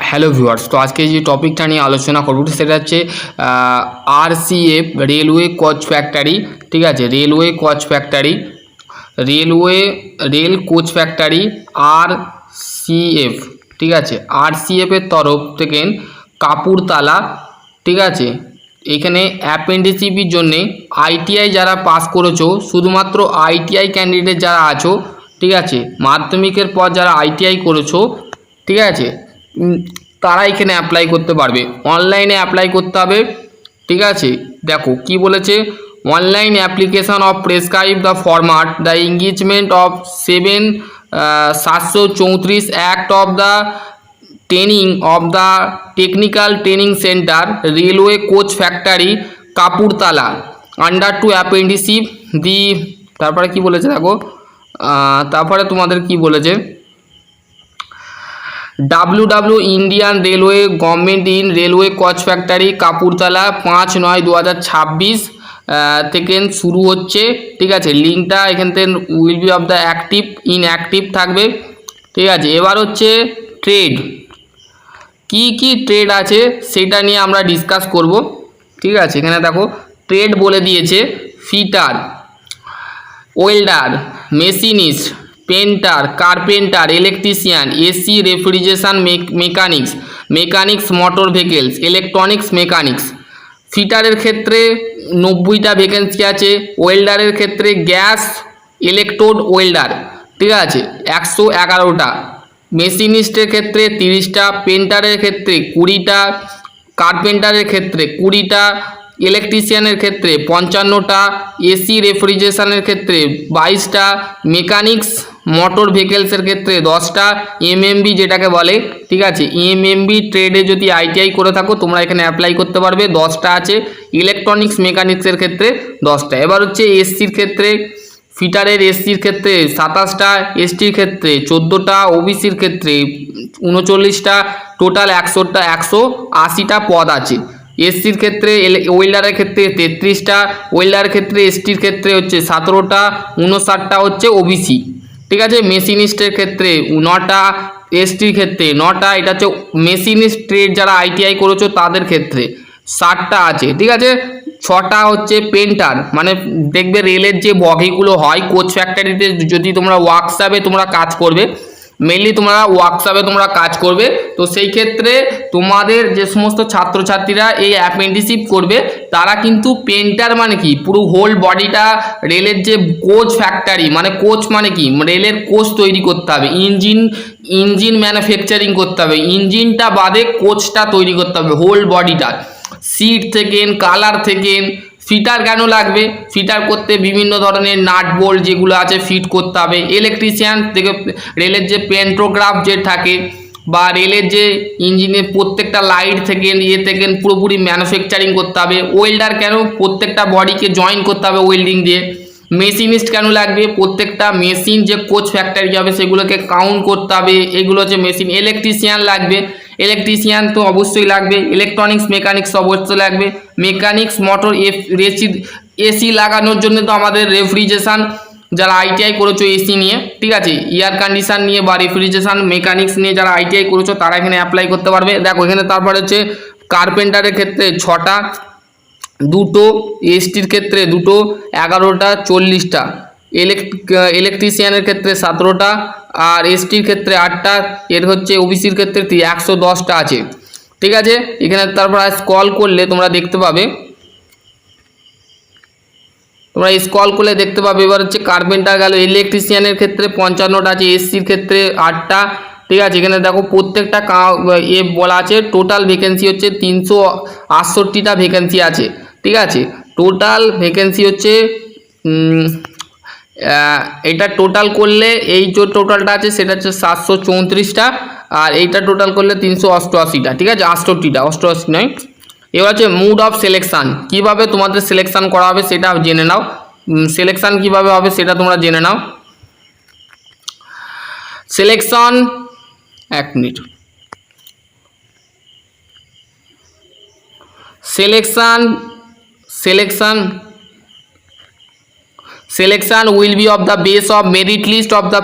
Hello viewers, তো আজকে যে টপিকটা নিয়ে আলোচনা করব সেটা হচ্ছে আরসিএফ রেলওয়ে কোচ ফ্যাক্টরি। ঠিক আছে, রেল কোচ ফ্যাক্টরি আরসিএফ। ঠিক আছে, আরসিএফের তরফ থেকে কাপুরতালা। ঠিক আছে, এখানে অ্যাপেন্ডিসিপির জন্যে আইটিআই যারা পাস করেছো, শুধুমাত্র আইটিআই ক্যান্ডিডেট যারা আছো, ঠিক আছে, মাধ্যমিকের পর যারা আইটিআই করেছো, ঠিক আছে, তারা এখানে অ্যাপ্লাই করতে পারবে। অনলাইনে অ্যাপ্লাই করতে হবে। ঠিক আছে, দেখো কি বলেছে, online application of prescribe the format the engagement of 7/734 act of the training of the technical training centre railway coach factory Kapurthala under to apprenticeship the. তারপরে কি বলেছে দেখো, তারপরে তোমাদের কি বলেছে, WW Indian railway government in railway coach factory Kapurthala 5/9/2026 থেকে শুরু হচ্ছে। ঠিক আছে, লিঙ্কটা এখান থেকে will be of the active inactive থাকবে। ঠিক আছে, এবার হচ্ছে ট্রেড, কি ট্রেড আছে সেটা নিয়ে আমরা ডিসকাস করব। ঠিক আছে, এখানে দেখো ট্রেড বলে দিয়েছে, fitter, welder, machinist, painter, carpenter, electrician, AC refrigeration mechanics motor vehicles, electronics mechanics. ফিটারের ক্ষেত্রে 90টা ভ্যাকেন্সি আছে, ওয়েল্ডারের ক্ষেত্রে গ্যাস ইলেকট্রোড ওয়েল্ডার, ঠিক আছে, 111টা, মেশিনিস্টের ক্ষেত্রে 30টা, পেন্টারের ক্ষেত্রে 20টা, কার্পেন্টারের ক্ষেত্রে 20টা, ইলেকট্রিশিয়ানের ক্ষেত্রে 55টা, এসি রেফ্রিজারেশনের ক্ষেত্রে 22টা, মেকানিক্স মোটর ভেহিকেলসের ক্ষেত্রে 10টা, এমএমবি যেটাকে বলে, ঠিক আছে, এমএমবি ট্রেডে যদি আইটিআই করে থাকো তোমরা এখানে অ্যাপ্লাই করতে পারবে, 10টা আছে, ইলেকট্রনিক্স মেকানিক্সের ক্ষেত্রে 10টা। এবার হচ্ছে এসসির ক্ষেত্রে, ফিটারের এসসির ক্ষেত্রে 27টা, এসটির ক্ষেত্রে 14টা, ওবিসির ক্ষেত্রে 39টা, টোটাল 180টা পদ আছে। এসসির ক্ষেত্রে ওয়েল্ডারের ক্ষেত্রে 33টা, ওয়েল্ডারের ক্ষেত্রে এসটির ক্ষেত্রে হচ্ছে 17টা, 59টা হচ্ছে ওবিসি। ঠিক আছে, মেশিনিস্টের ক্ষেত্রে 9টা, এসটির ক্ষেত্রে 9টা, এটা হচ্ছে মেশিনিস্ট ট্রেড যারা আইটিআই করেছো তাদের ক্ষেত্রে 60টা আছে। ঠিক আছে, 6টা হচ্ছে পেন্টার, মানে দেখবে রেলের যে বগিগুলো হয় কোচ ফ্যাক্টরিতে, যদি তোমরা ওয়ার্কশপে তোমরা কাজ করবে, মেনলি তোমরা ওয়ার্কশপে তোমরা কাজ করবে, তো সেই ক্ষেত্রে তোমাদের যে সমস্ত ছাত্রছাত্রীরা এই অ্যাপেন্টিসিপ করবে তারা কিন্তু পেন্টার মানে কি, পুরো হোল বডিটা রেলের যে কোচ ফ্যাক্টরি, মানে কোচ মানে কি, রেলের কোচ তৈরি করতে হবে, ইঞ্জিন ম্যানুফ্যাকচারিং করতে হবে, ইঞ্জিনটা বাদে কোচটা তৈরি করতে হবে, হোল বডিটা, সিট থেকে কালার থেকে। ফিটার কেন লাগবে, ফিটার করতে বিভিন্ন ধরনের নাট বোল্ট যেগুলো আছে ফিট করতে হবে। ইলেকট্রিশিয়ান থেকে রেলের যে পেন্টোগ্রাফ যে থাকে বা রেলের যে ইঞ্জিনের প্রত্যেকটা লাইট থেকে থেকে পুরোপুরি ম্যানুফ্যাকচারিং করতে হবে। ওয়েল্ডার কেন, প্রত্যেকটা বডিকে জয়েন করতে হবে ওয়েল্ডিং দিয়ে। মেশিনিস্ট কেন লাগবে, প্রত্যেকটা মেশিন যে কোচ ফ্যাক্টরি যাবে সেগুলোকে কাউন্ট করতে হবে, এগুলো হচ্ছে মেশিন। ইলেকট্রিশিয়ান লাগবে, ইলেকট্রিশিয়ান তো অবশ্যই লাগবে। ইলেকট্রনিক্স মেকানিক্স অবশ্যই লাগবে। মেকানিক্স মোটর এসি লাগানোর জন্য তো আমাদের রেফ্রিজারেশন যারা আইটিআই করেছো এসি নিয়ে, ঠিক আছে, এয়ার কন্ডিশন নিয়ে বা রেফ্রিজারেশন মেকানিক্স নিয়ে যারা আইটিআই করেছো তারা এখানে অ্যাপ্লাই করতে পারবে। দেখো এখানে তারপরে হচ্ছে কার্পেন্টারের ক্ষেত্রে 6টা, 2টো, এসটির ক্ষেত্রে 2টো, 11টা, 40টা, ইলেকট্রিশিয়ানের ক্ষেত্রে 17টা, আর এসটির ক্ষেত্রে 8টা, এর হচ্ছে ওবিসির ক্ষেত্রে 110টা আছে। ঠিক আছে, এখানে তারপর স্ক্রল করলে তোমরা দেখতে পাবে, এবার হচ্ছে কার্পেন্টার গেল, ইলেকট্রিশিয়ানের ক্ষেত্রে 55টা আছে, এসসির ক্ষেত্রে 8টা। ঠিক আছে, এখানে দেখো প্রত্যেকটা বলা আছে, টোটাল ভ্যাকেন্সি হচ্ছে 368টা ভ্যাকেন্সি আছে। ঠিক আছে, টোটাল ভ্যাকেন্সি হচ্ছে এটা টোটাল করলে এই যে টোটালটা আছে সেটা হচ্ছে 734টা, আর এইটা টোটাল করলে 388টা। ঠিক আছে, 68টা, 88 নয়। এবার হচ্ছে মুড অফ সিলেকশান, কীভাবে তোমাদের সিলেকশান করা হবে সেটা জেনে নাও। সিলেকশান কীভাবে হবে সেটা তোমরা জেনে নাও। সিলেকশন, এক minute, Selection will be of the base of merit list of the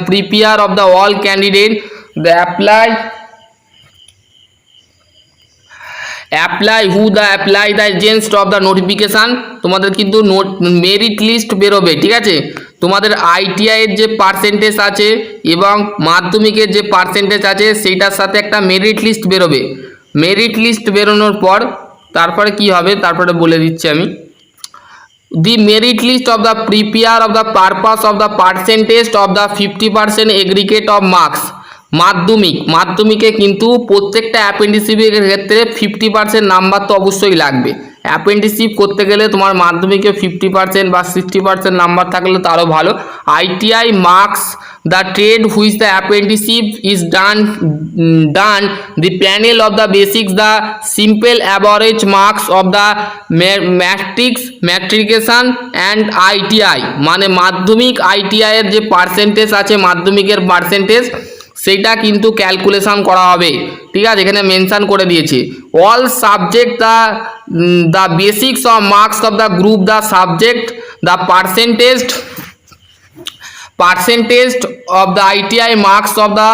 prepare of the all candidate. The apply apply apply the agency of the notification, তোমাদের কিন্তু মেরিট লিস্ট বেরোবে, ঠিক আছে। তোমাদের আইটিআইয়ের যে পার্সেন্টেজ আছে এবং মাধ্যমিকের যে পার্সেন্টেজ আছে সেইটার সাথে একটা মেরিট লিস্ট বেরোবে। মেরিট লিস্ট বেরোনোর পর তারপরে কি হবে তারপরে বলে দিচ্ছি আমি। The merit list of the prepare of the purpose of the percentage of the 50% aggregate of marks. মাধ্যমিকে কিন্তু প্রত্যেকটা অ্যাপেন্ডিসিপের ক্ষেত্রে 50% নাম্বার তো অবশ্যই লাগবে। অ্যাপেন্ডিসিপ করতে গেলে তোমার মাধ্যমিকে 50% বা 60% নাম্বার থাকলে তারও ভালো। ITI marks the trade which the apprenticeship is done the panel of the basics the simple average marks of the matriculation and ITI, মানে মাধ্যমিক আইটিআইয়ের যে পার্সেন্টেজ আছে মাধ্যমিকের পার্সেন্টেজ সেইটা কিন্তু ক্যালকুলেশন করা হবে, ঠিক আছে। এখানে মেনশন করে দিয়েছে all subject the basics of marks of the group the subject the percentage of the ITI marks of the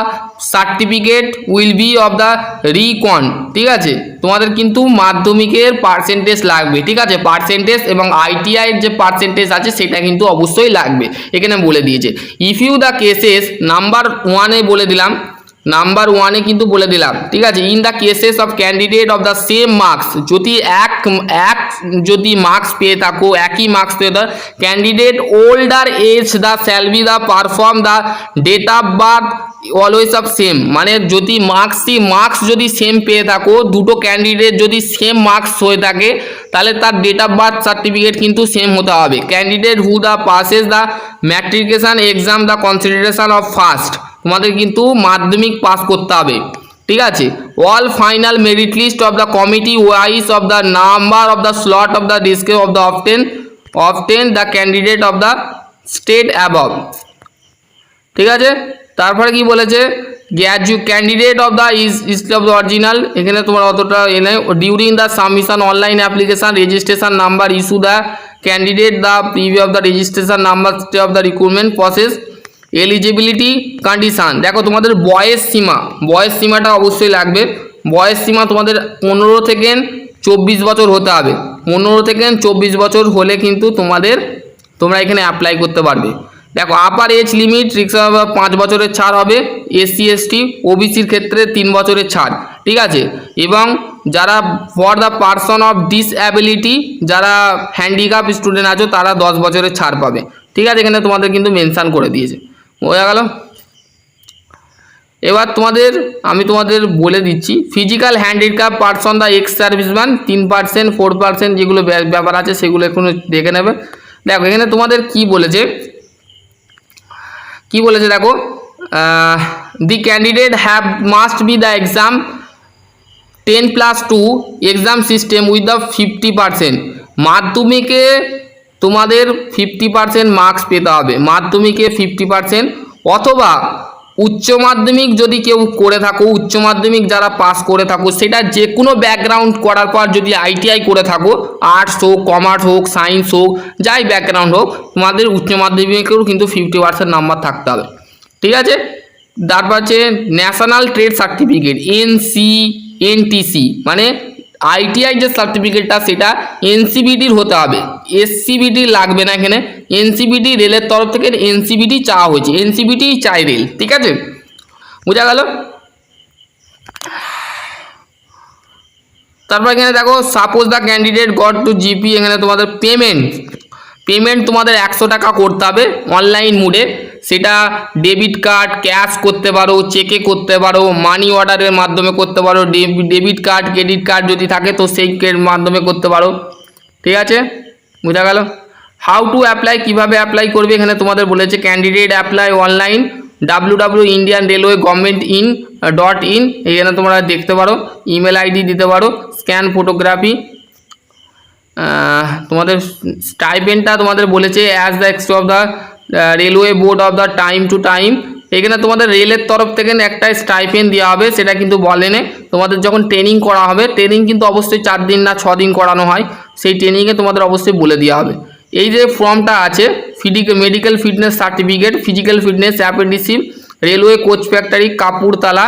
certificate will be of the recon, ঠিক আছে। তোমাদের কিন্তু মাধ্যমিকের পার্সেন্টেজ লাগবে, ঠিক আছে। পার্সেন্টেজ এবং আইটিআই এর যে পার্সেন্টেজ আছে সেটা কিন্তু অবশ্যই লাগবে, এখানে বলে দিয়েছে। If you the cases number 1-এ বলে দিলাম, নাম্বার 1-এ কিন্তু বলে দিলাম, ঠিক আছে। In the cases of candidate of the same marks, যদি যদি মার্কস পেয়ে থাকো, একই মার্কস পেয়ে থাকো, candidate older age the shall be the perform the date of birth always of same, মানে যদি মার্কস যদি সেম পেয়ে থাকো, দুটো ক্যান্ডিডেট যদি সেম মার্কস হয়ে থাকে তাহলে তার ডেট অফ বার্থ সার্টিফিকেট কিন্তু সেম হতে হবে। Candidate who the passes the matriculation exam the consideration of first, তোমাদের কিন্তু মাধ্যমিক পাস করতে হবে, ঠিক আছে। All final merit list of the committee wise of the number of the slot of the disk of the often the candidate of the state above, ঠিক আছে। তারপরে কি বলেছে, candidate of the is of the original, এখানে তোমার অতটা এনে during the submission online application registration number issue the candidate the preview of the registration number of the recruitment process eligibility condition. দেখো তোমাদের বয়স সীমাটা অবশ্যই লাগবে। বয়স সীমা তোমাদের 15 থেকে 24 বছর হতে হবে। 15 থেকে 24 বছর হলে কিন্তু তোমরা এখানে অ্যাপ্লাই করতে পারবে। দেখো আপার এজ লিমিট 5 বছরের ছাড় হবে, এসসি এসটি ওবিসির ক্ষেত্রে 3 বছরের ছাড়, ঠিক আছে। এবং যারা for the person of disability, যারা হ্যান্ডিক্যাপ স্টুডেন্ট আছো তারা 10 বছরের ছাড় পাবে, ঠিক আছে। এখানে তোমাদের কিন্তু মেনশান করে দিয়েছে, বোঝা গেল। এবার আমি তোমাদের বলে দিচ্ছি physical handicap person the ex serviceman 3%, 4% যেগুলো ব্যাপার আছে সেগুলো একটু দেখে নেবে। দেখো এখানে তোমাদের কি বলেছে দেখো, the candidate have must be the exam 10+2 exam system with the 50%। মাধ্যমিকে তোমাদের 50% মার্কস পেতে হবে, মাধ্যমিকে 50%, অথবা উচ্চ মাধ্যমিক যদি কেউ করে থাকো, উচ্চ মাধ্যমিক যারা পাস করে থাকো, সেটা যে কোনো ব্যাকগ্রাউন্ড করার পর যদি আইটিআই করে থাকো, আর্টস হোক, কমার্স হোক, সায়েন্স হোক, যাই ব্যাকগ্রাউন্ড হোক, তোমাদের উচ্চ মাধ্যমিকেও কিন্তু 50% নাম্বার থাকতে হবে, ঠিক আছে। তারপর আছে ন্যাশনাল ট্রেড সার্টিফিকেট NCNTC, মানে আইটিআই যে সার্টিফিকেটটা সেটা এনসিবিটির হতে হবে, এসসিবিটি লাগবে না এখানে। এনসিবিটি রেলের তরফ থেকে এনসিবিটি চাওয়া হয়েছে, এনসিবিটি চাই রেল, ঠিক আছে, বোঝা গেল। তারপর এখানে দেখো suppose the candidate got to GP, এখানে তোমাদের পেমেন্ট তোমাদের 100 টাকা করতে হবে অনলাইন মোডে, সেটা ডেবিট কার্ড, ক্যাশ করতে পারো, চেকে করতে পারো, মানি অর্ডারের মাধ্যমে করতে পারো, ডেবিট কার্ড, ক্রেডিট কার্ড যদি থাকে তো সেই মাধ্যমে করতে পারো, ঠিক আছে, বোঝা গেল। হাউ টু অ্যাপ্লাই, কীভাবে অ্যাপ্লাই করবে, এখানে তোমাদের বলেছে ক্যান্ডিডেট অ্যাপ্লাই অনলাইন www.indianrailway.gov.in, এখানে তোমরা দেখতে পারো, ইমেল আইডি দিতে পারো, স্ক্যান ফটোগ্রাফি। তোমাদের স্টাইপেন্ডটা তোমাদের বলেছে as the x of the railway board of the time to time, এখানে তোমাদের রেলের তরফ থেকে একটা স্টাইপেন্ড দেওয়া হবে, সেটা কিন্তু বলেনি। তোমাদের যখন ট্রেনিং করা হবে, ট্রেনিং কিন্তু অবশ্যই 4 দিন না 6 দিন করানো হয়, সেই ট্রেনিংয়ে তোমাদের অবশ্যই বলে দেওয়া হবে। এই যে ফর্মটা আছে medical fitness certificate, physical fitness apprenticeship, railway coach factory Kapurthala,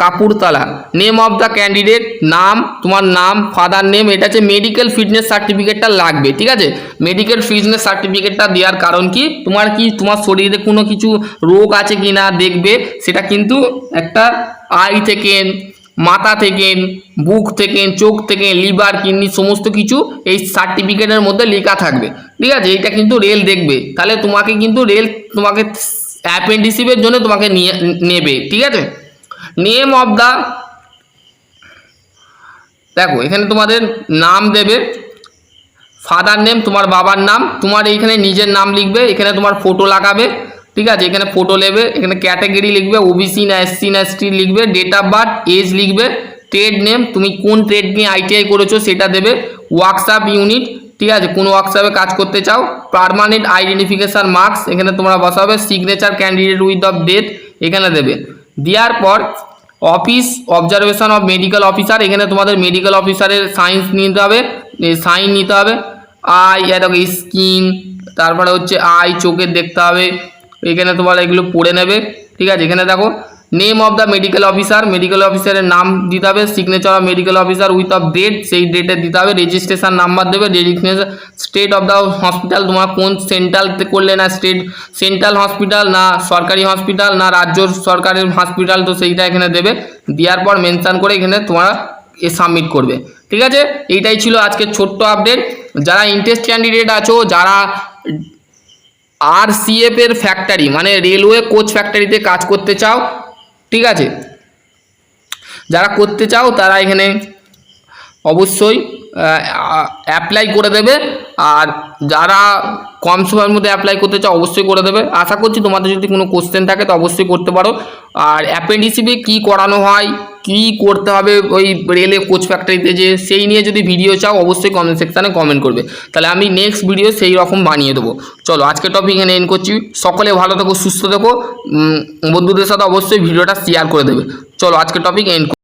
Kapurthala. Name of the candidate, নাম, তোমার নাম, ফাদার নেম, এটা হচ্ছে মেডিকেল ফিটনেস সার্টিফিকেটটা লাগবে, ঠিক আছে। মেডিকেল ফিটনেস সার্টিফিকেটটা দেওয়ার কারণ কি, তোমার শরীরে কোনো কিছু রোগ আছে কি না দেখবে, সেটা কিন্তু একটা আই থেকে, মাথা থেকে, বুক থেকে, চোখ থেকে, লিভার, কিডনি সমস্ত কিছু এই সার্টিফিকেটের মধ্যে লেখা থাকবে, ঠিক আছে। এইটা কিন্তু রেল দেখবে, তাহলে তোমাকে কিন্তু রেল তোমাকে অ্যাপেন্ডিসিপের জন্য তোমাকে নেবে, ঠিক আছে। নেম অফ দ্য, দেখো এখানে তোমাদের নাম দেবে, ফাদার নেম তোমার বাবার নাম, তোমার এইখানে নিজের নাম লিখবে, এখানে তোমার ফটো লাগাবে, ঠিক আছে। এখানে ফটো নেবে, এখানে ক্যাটাগরি লিখবে, ওবিসি না এসসি না এসটি লিখবে, ডেট অফ বার্থ, এজ লিখবে, ট্রেড নেম, তুমি কোন ট্রেড নিয়ে আইটিআই করেছো সেটা দেবে, ওয়ার্কশপ ইউনিট, ঠিক আছে, কোন ওয়ার্কশপে কাজ করতে চাও, পার্মানেন্ট আইডেন্টিফিকেশান মার্কস এখানে তোমরা বসাবে, signature candidate with of date এখানে দেবে। দেওয়ার পর office observation of medical officer, এখানে তোমাদের মেডিকেল অফিসারের সাইন নিতে হবে। আই দেখো স্কিন, তারপরে হচ্ছে আই চোখের দেখতে হবে, এখানে তোমার এগুলো পড়ে নেবে, ঠিক আছে। এখানে দেখো নেম অফ দ্য মেডিকেল অফিসারের নাম দিতে হবে, signature of medical officer with of date সেই ডেটে দিতে হবে, রেজিস্ট্রেশন নাম্বার দেবে, registration state of the hospital, তোমার কোন সেন্ট্রালতে করলে, না সেন্ট্রাল হসপিটাল, না সরকারি হসপিটাল, না রাজ্য সরকারের হসপিটাল, তো সেইটা এখানে দেবে। দেওয়ার পর মেনশান করে এখানে তোমরা সাবমিট করবে, ঠিক আছে। এইটাই ছিল আজকের ছোট্ট আপডেট। যারা ইন্টারেস্ট ক্যান্ডিডেট আছো, যারা RCF এর ফ্যাক্টরি মানে রেলওয়ে কোচ ফ্যাক্টরিতে কাজ করতে চাও, ঠিক আছে, যারা করতে চাও তারা এখানে অবশ্যই অ্যাপ্লাই করে দেবে। আর যারা কম সময়ের মধ্যে অ্যাপ্লাই করতে চাও অবশ্যই করে দেবে। আশা করছি তোমাদের যদি কোনো কোশ্চেন থাকে তো অবশ্যই করতে পারো। আর অ্যাপেন্ডিসিপে কী করানো হয়, কী করতে হবে ওই রেলে কোচ ফ্যাক্টরিতে, যে সেই নিয়ে যদি ভিডিও চাও অবশ্যই কমেন্ট সেকশানে কমেন্ট করবে, তাহলে আমি নেক্সট ভিডিও সেই রকম বানিয়ে দেবো। চলো আজকে টপিক এখানে এন্ড করছি। সকলে ভালো থেকো, সুস্থ থেকো, বন্ধুদের সাথে অবশ্যই ভিডিওটা শেয়ার করে দেবে। চলো আজকে টপিক এন্ড।